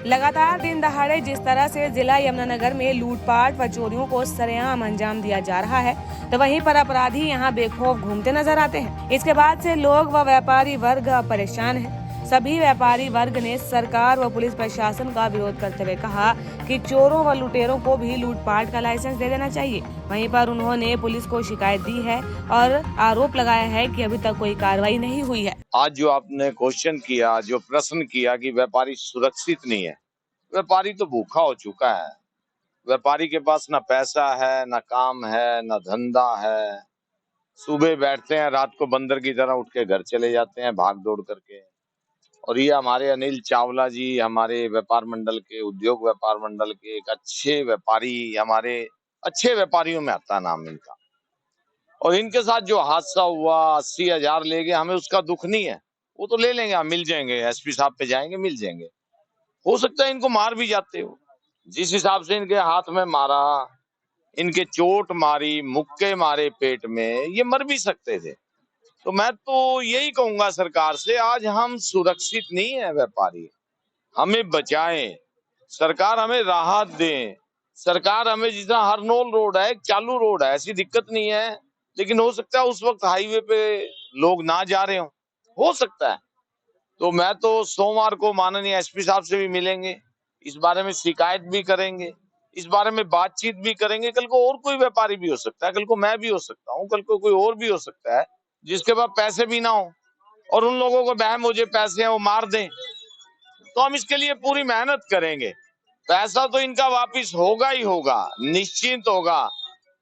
लगातार दिन दहाड़े जिस तरह से जिला यमुनानगर में लूटपाट व चोरियों को सरेआम अंजाम दिया जा रहा है, तो वहीं पर अपराधी यहां बेखौफ घूमते नजर आते हैं। इसके बाद से लोग व व्यापारी वर्ग परेशान हैं। सभी व्यापारी वर्ग ने सरकार व पुलिस प्रशासन का विरोध करते हुए कहा कि चोरों व लुटेरों को भी लूटपाट का लाइसेंस दे देना चाहिए। वहीं पर उन्होंने पुलिस को शिकायत दी है और आरोप लगाया है कि अभी तक कोई कार्रवाई नहीं हुई है। आज जो आपने क्वेश्चन किया, जो प्रश्न किया कि व्यापारी सुरक्षित नहीं है, व्यापारी तो भूखा हो चुका है। व्यापारी के पास ना पैसा है, ना काम है, ना धंधा है। सुबह बैठते हैं, रात को बंदर की तरह उठ के घर चले जाते हैं भाग दौड़ करके। और ये हमारे अनिल चावला जी हमारे व्यापार मंडल के, उद्योग व्यापार मंडल के एक अच्छे व्यापारी, हमारे अच्छे व्यापारियों में आता है नाम इनका। और इनके साथ जो हादसा हुआ, 80,000 ले गए, हमें उसका दुख नहीं है। वो तो ले लेंगे, हम मिल जाएंगे, एसपी साहब पे जाएंगे, मिल जाएंगे। हो सकता है इनको मार भी जाते हो। जिस हिसाब से इनके हाथ में मारा, इनके चोट मारी, मुक्के मारे पेट में, ये मर भी सकते थे। तो मैं तो यही कहूंगा सरकार से, आज हम सुरक्षित नहीं है व्यापारी, हमें बचाएं। सरकार हमें राहत दे। सरकार हमें, जितना हरनोल रोड है, एक चालू रोड है, ऐसी दिक्कत नहीं है, लेकिन हो सकता है उस वक्त हाईवे पे लोग ना जा रहे हो सकता है। तो मैं तो सोमवार को माननीय एसपी साहब से भी मिलेंगे, इस बारे में शिकायत भी करेंगे, इस बारे में बातचीत भी करेंगे। कल को और कोई व्यापारी भी हो सकता है, कल को मैं भी हो सकता हूँ, कल को कोई और भी हो सकता है जिसके पास पैसे भी ना हो, और उन लोगों को बहम मुझे पैसे हैं वो मार दें। तो हम इसके लिए पूरी मेहनत करेंगे। पैसा तो इनका वापिस होगा ही होगा, निश्चिंत होगा,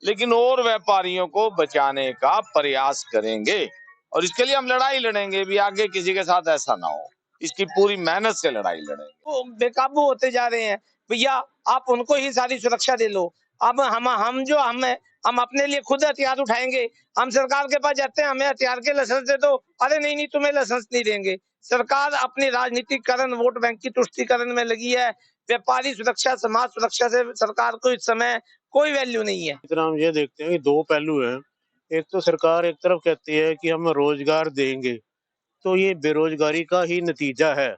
लेकिन और व्यापारियों को बचाने का प्रयास करेंगे। और इसके लिए हम लड़ाई लड़ेंगे भी, आगे किसी के साथ ऐसा ना हो। इसकी पूरी मेहनत से लड़ाई लड़ेंगे। वो बेकाबू होते जा रहे हैं भैया, आप उनको ही सारी सुरक्षा दे लो। अब हम अपने लिए खुद हथियार उठाएंगे। हम सरकार के पास जाते हैं, हमें हथियार के लाइसेंस दे दो, अरे नहीं नहीं तुम्हें लाइसेंस नहीं देंगे। सरकार अपनी राजनीतिकरण, वोट बैंक की तुष्टीकरण में लगी है। व्यापारी सुरक्षा, समाज सुरक्षा से सरकार को इस समय कोई वैल्यू नहीं है। इतना हम ये देखते हैं कि दो पहलू हैं। एक तो सरकार एक तरफ कहती है कि हम रोजगार देंगे, तो ये बेरोजगारी का ही नतीजा है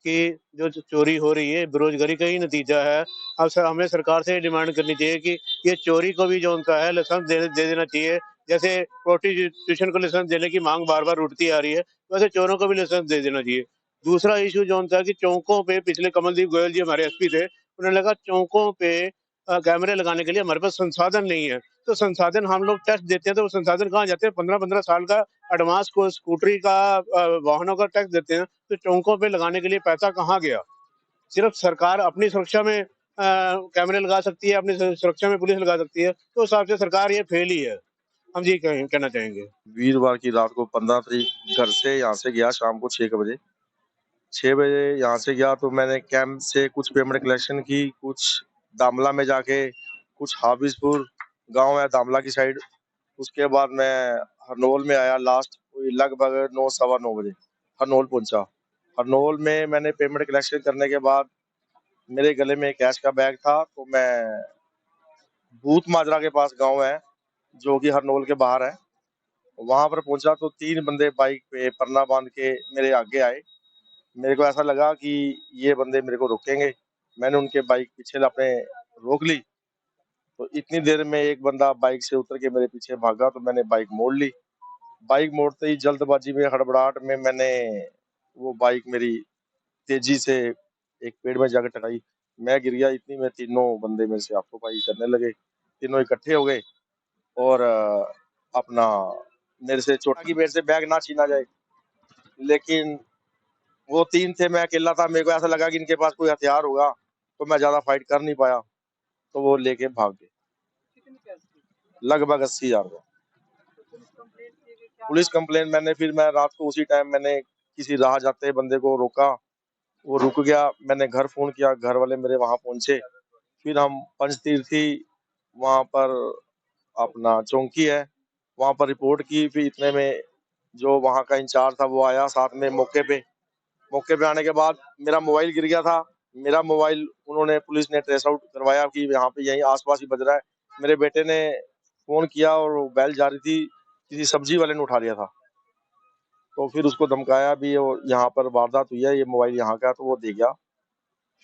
कि जो चोरी हो रही है बेरोजगारी का ही नतीजा है। अब हमें सरकार से डिमांड करनी चाहिए कि ये चोरी को भी जो उनका है लाइसेंस दे देना चाहिए। जैसे प्रोस्टिट्यूशन को लाइसेंस देने की मांग बार बार उठती आ रही है, वैसे चोरों को भी लाइसेंस दे देना चाहिए। दूसरा इशू जो उनका है कि चौकों पे, पिछले कमलदीप गोयल जी हमारे एसपी थे, उन्होंने लगा चौकों पे कैमरे लगाने के लिए हमारे पास संसाधन नहीं है। तो संसाधन हम लोग टैक्स देते हैं, तो वो संसाधन कहाँ जाते हैं? 15-15 साल का एडवांस को स्कूटरी का, वाहनों का टैक्स देते हैं, तो चौकों पे लगाने के लिए पैसा कहाँ गया? सिर्फ सरकार अपनी सुरक्षा में कैमरे लगा सकती है, अपनी सुरक्षा में पुलिस लगा सकती है, तो उस हिसाब से सरकार ये फेल ही है, हम जी कहना चाहेंगे। वीरवार की रात को 15 तारीख घर से यहाँ से गया, शाम को 6 बजे। 6 बजे यहाँ से गया तो मैंने कैंप से कुछ पेमेंट कलेक्शन की, कुछ दामला में जाके, कुछ हाफिजपुर गांव है दामला की साइड। उसके बाद मैं हरनोल में आया, लास्ट लगभग 9-9:15 बजे हरनोल पहुंचा। हरनोल में मैंने पेमेंट कलेक्शन करने के बाद मेरे गले में कैश का बैग था, तो मैं भूत माजरा के पास गांव है जो कि हरनोल के बाहर है, वहां पर पहुंचा तो 3 बंदे बाइक पे पन्ना बांध के मेरे आगे आए। मेरे को ऐसा लगा कि ये बंदे मेरे को रोकेंगे, मैंने उनके बाइक पीछे अपने रोक ली। तो इतनी देर में एक बंदा बाइक से उतर के मेरे पीछे भागा, तो मैंने बाइक मोड़ ली। बाइक मोड़ते ही जल्दबाजी में, हड़बड़ाहट में, मैंने वो बाइक मेरी तेजी से एक पेड़ में जाकर टकराई। मैं गिर गया। इतनी में तीनों बंदे मेरे से हाथोपाई करने लगे। तीनों इकट्ठे हो गए और अपना मेरे से चोटा की मेरे से बैग ना छीना जाए, लेकिन वो 3 थे, मैं अकेला था। मेरे को ऐसा लगा कि इनके पास कोई हथियार होगा, तो मैं ज्यादा फाइट कर नहीं पाया, तो वो लेके भाग गए। लगभग 80,000 का। पुलिस कंप्लेन मैं रात को उसी टाइम मैंने किसी राह जाते बंदे को रोका, वो रुक गया। मैंने घर फोन किया, घर वाले मेरे वहां पहुंचे। फिर हम पंचतीर्थी वहां पर अपना चौकी है, वहां पर रिपोर्ट की। फिर इतने में जो वहां का इंचार्ज था वो आया साथ में मौके पे आने के बाद मेरा मोबाइल गिर गया था। मेरा मोबाइल पुलिस ने ट्रेस आउट करवाया कि यहाँ पे यहीं आसपास ही बज रहा है। मेरे बेटे ने फोन किया और बेल जा रही थी, किसी सब्जी वाले ने उठा लिया था। तो फिर उसको धमकाया भी, यहाँ पर वारदात हुई है, ये मोबाइल यहाँ का है, तो वो दे गया।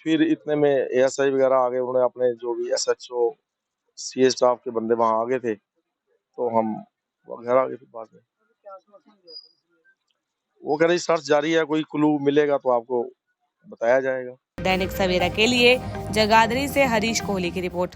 फिर इतने में एएसआई वगैरह आ गए, उन्होंने अपने जो भी एसएचओ सीए स्टाफ के बंदे वहां आ गए थे, तो हम घर आ गए थे बाद में। वो कह रही सर्च जारी है, कोई क्लू मिलेगा तो आपको बताया जाएगा। दैनिक सवेरा के लिए जगाधरी से हरीश कोहली की रिपोर्ट।